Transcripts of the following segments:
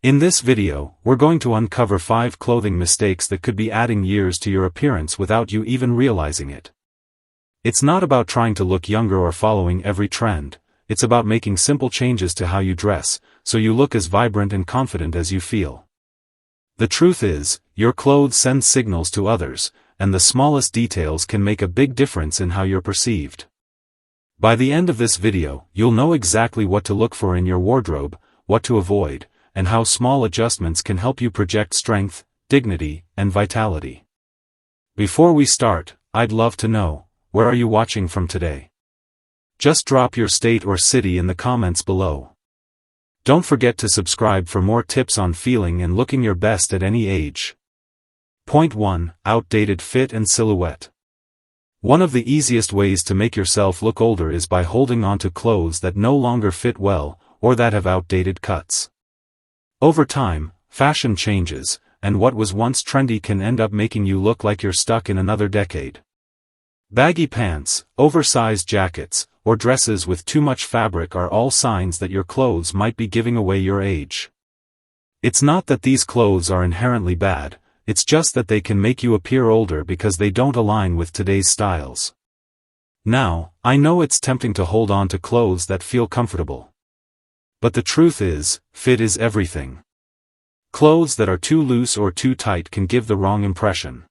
In this video, we're going to uncover 5 clothing mistakes that could be adding years to your appearance without you even realizing it. It's not about trying to look younger or following every trend, it's about making simple changes to how you dress, so you look as vibrant and confident as you feel. The truth is, your clothes send signals to others, and the smallest details can make a big difference in how you're perceived. By the end of this video, you'll know exactly what to look for in your wardrobe, what to avoid, and how small adjustments can help you project strength, dignity, and vitality. Before we start, I'd love to know, where are you watching from today? Just drop your state or city in the comments below. Don't forget to subscribe for more tips on feeling and looking your best at any age. Point 1. Outdated fit and silhouette. One of the easiest ways to make yourself look older is by holding on to clothes that no longer fit well, or that have outdated cuts. Over time, fashion changes, and what was once trendy can end up making you look like you're stuck in another decade. Baggy pants, oversized jackets, or dresses with too much fabric are all signs that your clothes might be giving away your age. It's not that these clothes are inherently bad, it's just that they can make you appear older because they don't align with today's styles. Now, I know it's tempting to hold on to clothes that feel comfortable. But the truth is, fit is everything. Clothes that are too loose or too tight can give the wrong impression.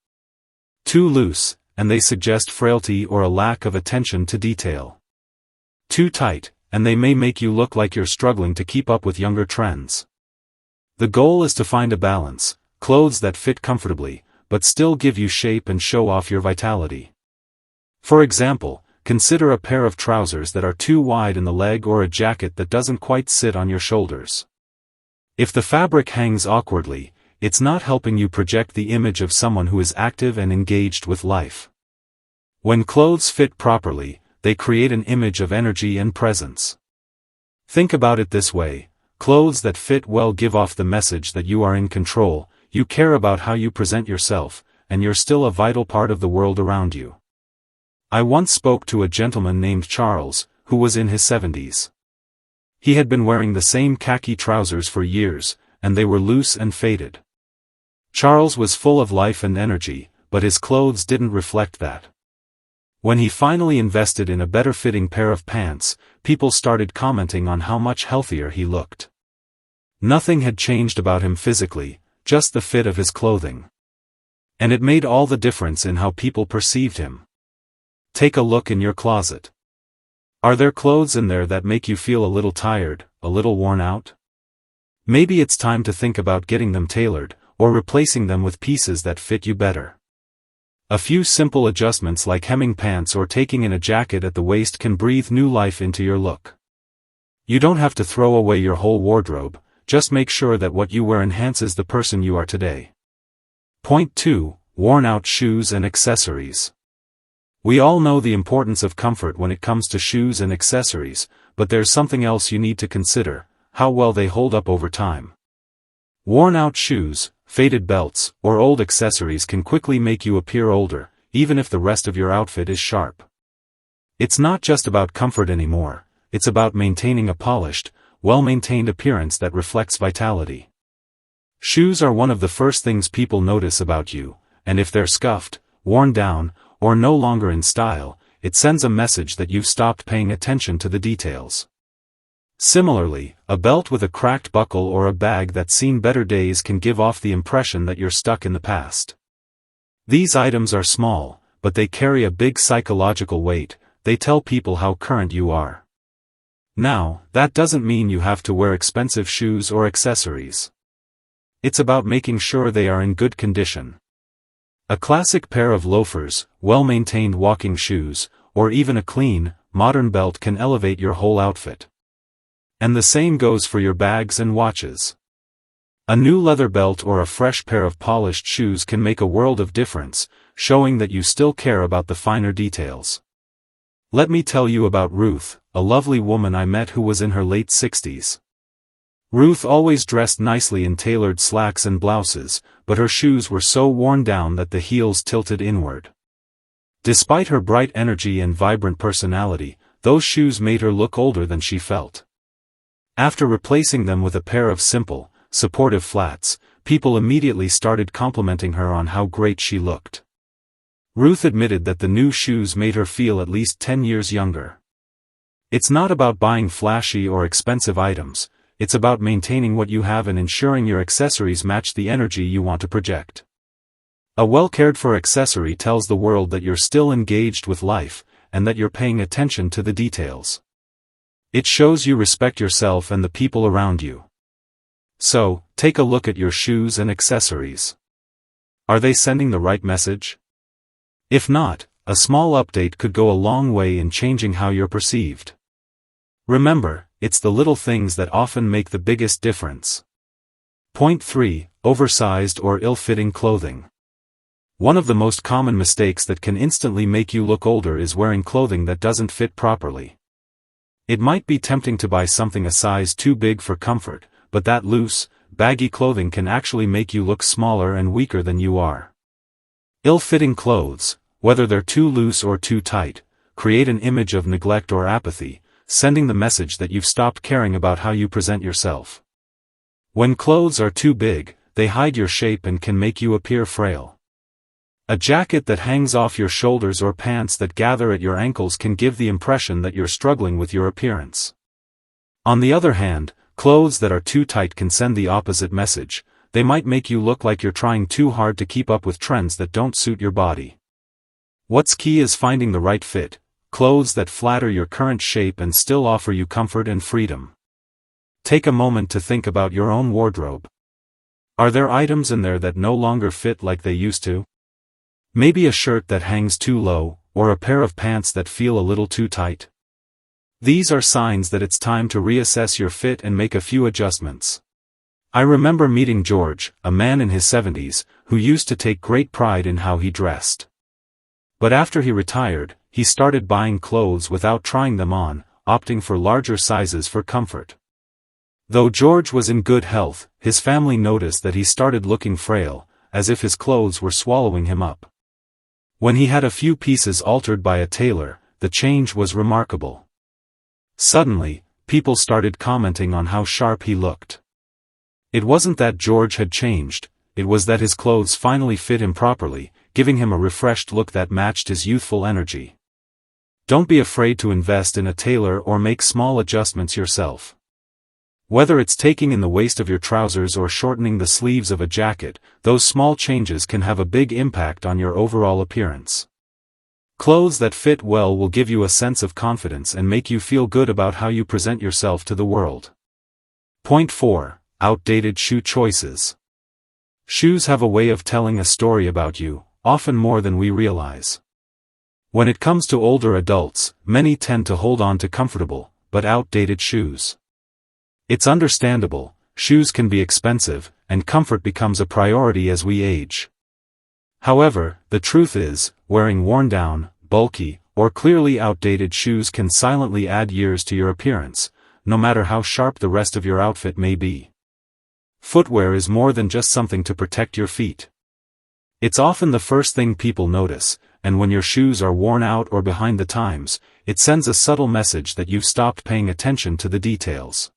Too loose, and they suggest frailty or a lack of attention to detail. Too tight, and they may make you look like you're struggling to keep up with younger trends. The goal is to find a balance, clothes that fit comfortably, but still give you shape and show off your vitality. For example, consider a pair of trousers that are too wide in the leg or a jacket that doesn't quite sit on your shoulders. If the fabric hangs awkwardly, it's not helping you project the image of someone who is active and engaged with life. When clothes fit properly, they create an image of energy and presence. Think about it this way, clothes that fit well give off the message that you are in control, you care about how you present yourself, and you're still a vital part of the world around you. I once spoke to a gentleman named Charles, who was in his 70s. He had been wearing the same khaki trousers for years, and they were loose and faded. Charles was full of life and energy, but his clothes didn't reflect that. When he finally invested in a better-fitting pair of pants, people started commenting on how much healthier he looked. Nothing had changed about him physically, just the fit of his clothing. And it made all the difference in how people perceived him. Take a look in your closet. Are there clothes in there that make you feel a little tired, a little worn out? Maybe it's time to think about getting them tailored, or replacing them with pieces that fit you better. A few simple adjustments like hemming pants or taking in a jacket at the waist can breathe new life into your look. You don't have to throw away your whole wardrobe, just make sure that what you wear enhances the person you are today. Point 2. Worn-out shoes and accessories. We all know the importance of comfort when it comes to shoes and accessories, but there's something else you need to consider, how well they hold up over time. Worn-out shoes, faded belts, or old accessories can quickly make you appear older, even if the rest of your outfit is sharp. It's not just about comfort anymore, it's about maintaining a polished, well-maintained appearance that reflects vitality. Shoes are one of the first things people notice about you, and if they're scuffed, worn down, or no longer in style, it sends a message that you've stopped paying attention to the details. Similarly, a belt with a cracked buckle or a bag that's seen better days can give off the impression that you're stuck in the past. These items are small, but they carry a big psychological weight, they tell people how current you are. Now, that doesn't mean you have to wear expensive shoes or accessories. It's about making sure they are in good condition. A classic pair of loafers, well-maintained walking shoes, or even a clean, modern belt can elevate your whole outfit. And the same goes for your bags and watches. A new leather belt or a fresh pair of polished shoes can make a world of difference, showing that you still care about the finer details. Let me tell you about Ruth, a lovely woman I met who was in her late 60s. Ruth always dressed nicely in tailored slacks and blouses, but her shoes were so worn down that the heels tilted inward. Despite her bright energy and vibrant personality, those shoes made her look older than she felt. After replacing them with a pair of simple, supportive flats, people immediately started complimenting her on how great she looked. Ruth admitted that the new shoes made her feel at least 10 years younger. It's not about buying flashy or expensive items, it's about maintaining what you have and ensuring your accessories match the energy you want to project. A well-cared-for accessory tells the world that you're still engaged with life, and that you're paying attention to the details. It shows you respect yourself and the people around you. So, take a look at your shoes and accessories. Are they sending the right message? If not, a small update could go a long way in changing how you're perceived. Remember, it's the little things that often make the biggest difference. Point 3. Oversized or ill-fitting clothing. One of the most common mistakes that can instantly make you look older is wearing clothing that doesn't fit properly. It might be tempting to buy something a size too big for comfort, but that loose, baggy clothing can actually make you look smaller and weaker than you are. Ill-fitting clothes, whether they're too loose or too tight, create an image of neglect or apathy, sending the message that you've stopped caring about how you present yourself. When clothes are too big, they hide your shape and can make you appear frail. A jacket that hangs off your shoulders or pants that gather at your ankles can give the impression that you're struggling with your appearance. On the other hand, clothes that are too tight can send the opposite message. They might make you look like you're trying too hard to keep up with trends that don't suit your body. What's key is finding the right fit, clothes that flatter your current shape and still offer you comfort and freedom. Take a moment to think about your own wardrobe. Are there items in there that no longer fit like they used to? Maybe a shirt that hangs too low, or a pair of pants that feel a little too tight. These are signs that it's time to reassess your fit and make a few adjustments. I remember meeting George, a man in his 70s, who used to take great pride in how he dressed. But after he retired, he started buying clothes without trying them on, opting for larger sizes for comfort. Though George was in good health, his family noticed that he started looking frail, as if his clothes were swallowing him up. When he had a few pieces altered by a tailor, the change was remarkable. Suddenly, people started commenting on how sharp he looked. It wasn't that George had changed, it was that his clothes finally fit him properly, giving him a refreshed look that matched his youthful energy. Don't be afraid to invest in a tailor or make small adjustments yourself. Whether it's taking in the waist of your trousers or shortening the sleeves of a jacket, those small changes can have a big impact on your overall appearance. Clothes that fit well will give you a sense of confidence and make you feel good about how you present yourself to the world. Point 4. Outdated shoe choices. Shoes have a way of telling a story about you, often more than we realize. When it comes to older adults, many tend to hold on to comfortable, but outdated shoes. It's understandable, shoes can be expensive, and comfort becomes a priority as we age. However, the truth is, wearing worn-down, bulky, or clearly outdated shoes can silently add years to your appearance, no matter how sharp the rest of your outfit may be. Footwear is more than just something to protect your feet. It's often the first thing people notice, and when your shoes are worn out or behind the times, it sends a subtle message that you've stopped paying attention to the details.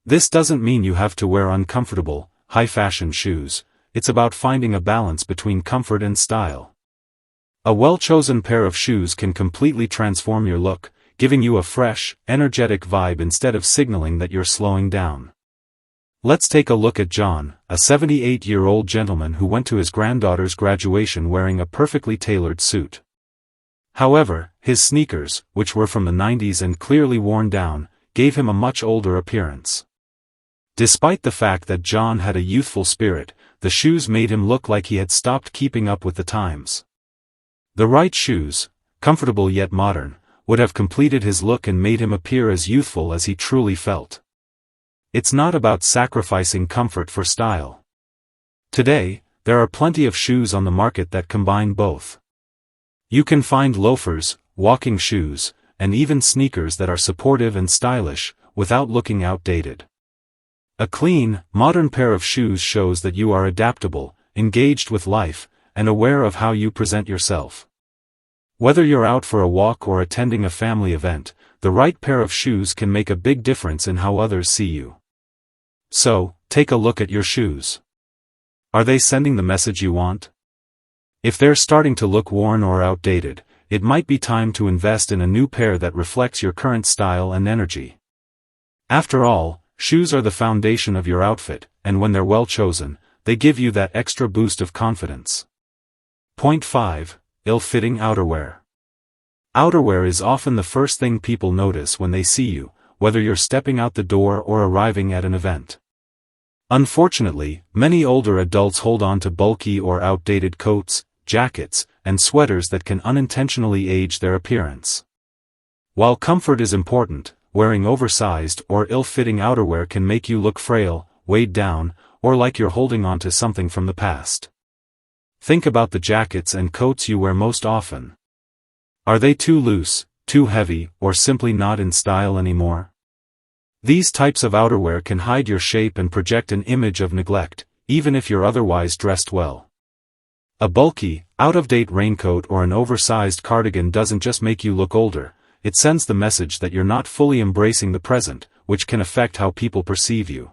This doesn't mean you have to wear uncomfortable, high-fashion shoes. It's about finding a balance between comfort and style. A well-chosen pair of shoes can completely transform your look, giving you a fresh, energetic vibe instead of signaling that you're slowing down. Let's take a look at John, a 78-year-old gentleman who went to his granddaughter's graduation wearing a perfectly tailored suit. However, his sneakers, which were from the 90s and clearly worn down, gave him a much older appearance. Despite the fact that John had a youthful spirit, the shoes made him look like he had stopped keeping up with the times. The right shoes, comfortable yet modern, would have completed his look and made him appear as youthful as he truly felt. It's not about sacrificing comfort for style. Today, there are plenty of shoes on the market that combine both. You can find loafers, walking shoes, and even sneakers that are supportive and stylish, without looking outdated. A clean, modern pair of shoes shows that you are adaptable, engaged with life, and aware of how you present yourself. Whether you're out for a walk or attending a family event, the right pair of shoes can make a big difference in how others see you. So, take a look at your shoes. Are they sending the message you want? If they're starting to look worn or outdated, it might be time to invest in a new pair that reflects your current style and energy. After all, shoes are the foundation of your outfit, and when they're well chosen, they give you that extra boost of confidence. Point 5. Ill-fitting outerwear. Outerwear is often the first thing people notice when they see you, whether you're stepping out the door or arriving at an event. Unfortunately, many older adults hold on to bulky or outdated coats, jackets, and sweaters that can unintentionally age their appearance. While comfort is important, wearing oversized or ill-fitting outerwear can make you look frail, weighed down, or like you're holding on to something from the past. Think about the jackets and coats you wear most often. Are they too loose, too heavy, or simply not in style anymore? These types of outerwear can hide your shape and project an image of neglect, even if you're otherwise dressed well. A bulky, out-of-date raincoat or an oversized cardigan doesn't just make you look older, it sends the message that you're not fully embracing the present, which can affect how people perceive you.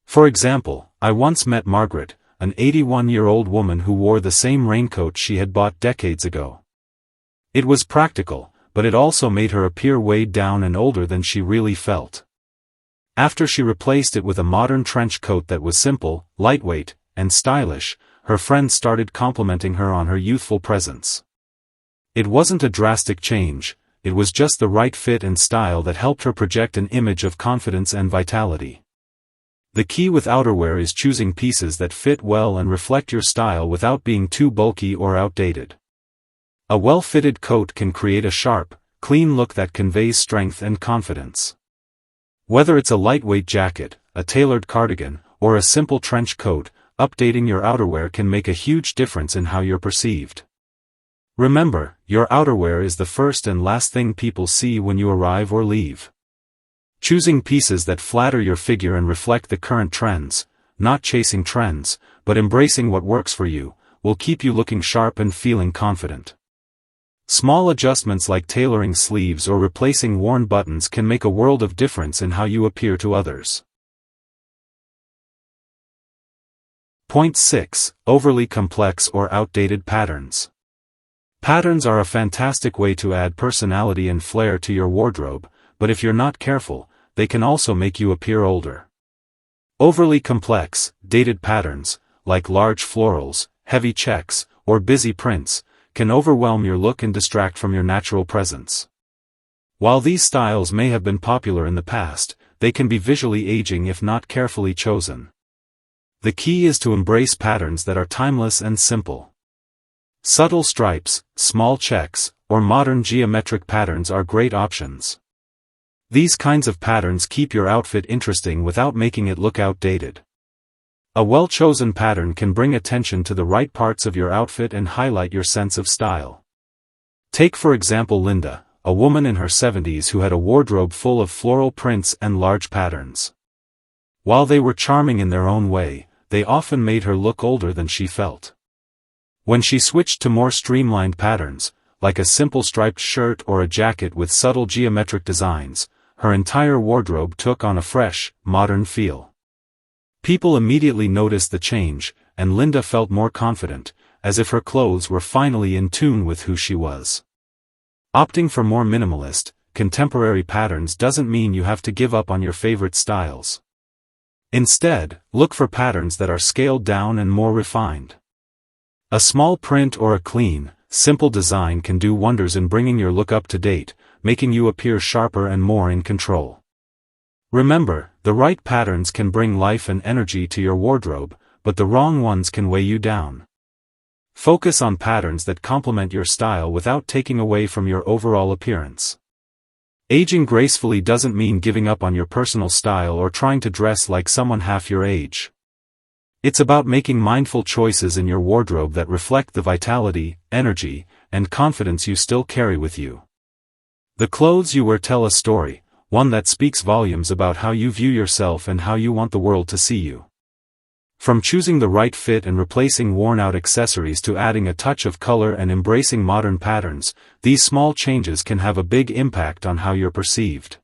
For example, I once met Margaret, an 81-year-old woman who wore the same raincoat she had bought decades ago. It was practical, but it also made her appear weighed down and older than she really felt. After she replaced it with a modern trench coat that was simple, lightweight, and stylish, her friends started complimenting her on her youthful presence. It wasn't a drastic change, it was just the right fit and style that helped her project an image of confidence and vitality. The key with outerwear is choosing pieces that fit well and reflect your style without being too bulky or outdated. A well-fitted coat can create a sharp, clean look that conveys strength and confidence. Whether it's a lightweight jacket, a tailored cardigan, or a simple trench coat, updating your outerwear can make a huge difference in how you're perceived. Remember, your outerwear is the first and last thing people see when you arrive or leave. Choosing pieces that flatter your figure and reflect the current trends, not chasing trends, but embracing what works for you, will keep you looking sharp and feeling confident. Small adjustments like tailoring sleeves or replacing worn buttons can make a world of difference in how you appear to others. Point 6. Overly complex or outdated patterns. Patterns are a fantastic way to add personality and flair to your wardrobe, but if you're not careful, they can also make you appear older. Overly complex, dated patterns, like large florals, heavy checks, or busy prints, can overwhelm your look and distract from your natural presence. While these styles may have been popular in the past, they can be visually aging if not carefully chosen. The key is to embrace patterns that are timeless and simple. Subtle stripes, small checks, or modern geometric patterns are great options. These kinds of patterns keep your outfit interesting without making it look outdated. A well-chosen pattern can bring attention to the right parts of your outfit and highlight your sense of style. Take for example Linda, a woman in her 70s who had a wardrobe full of floral prints and large patterns. While they were charming in their own way, they often made her look older than she felt. When she switched to more streamlined patterns, like a simple striped shirt or a jacket with subtle geometric designs, her entire wardrobe took on a fresh, modern feel. People immediately noticed the change, and Linda felt more confident, as if her clothes were finally in tune with who she was. Opting for more minimalist, contemporary patterns doesn't mean you have to give up on your favorite styles. Instead, look for patterns that are scaled down and more refined. A small print or a clean, simple design can do wonders in bringing your look up to date, making you appear sharper and more in control. Remember, the right patterns can bring life and energy to your wardrobe, but the wrong ones can weigh you down. Focus on patterns that complement your style without taking away from your overall appearance. Aging gracefully doesn't mean giving up on your personal style or trying to dress like someone half your age. It's about making mindful choices in your wardrobe that reflect the vitality, energy, and confidence you still carry with you. The clothes you wear tell a story, one that speaks volumes about how you view yourself and how you want the world to see you. From choosing the right fit and replacing worn-out accessories to adding a touch of color and embracing modern patterns, these small changes can have a big impact on how you're perceived.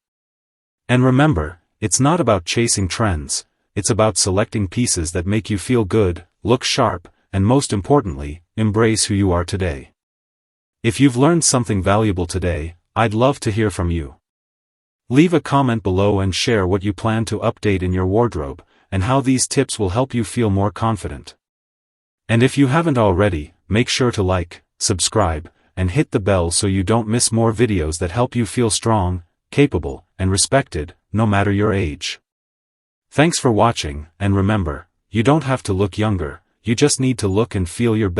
And remember, it's not about chasing trends, it's about selecting pieces that make you feel good, look sharp, and most importantly, embrace who you are today. If you've learned something valuable today, I'd love to hear from you. Leave a comment below and share what you plan to update in your wardrobe, and how these tips will help you feel more confident. And if you haven't already, make sure to like, subscribe, and hit the bell so you don't miss more videos that help you feel strong, capable, and respected, no matter your age. Thanks for watching, and remember, you don't have to look younger, you just need to look and feel your best.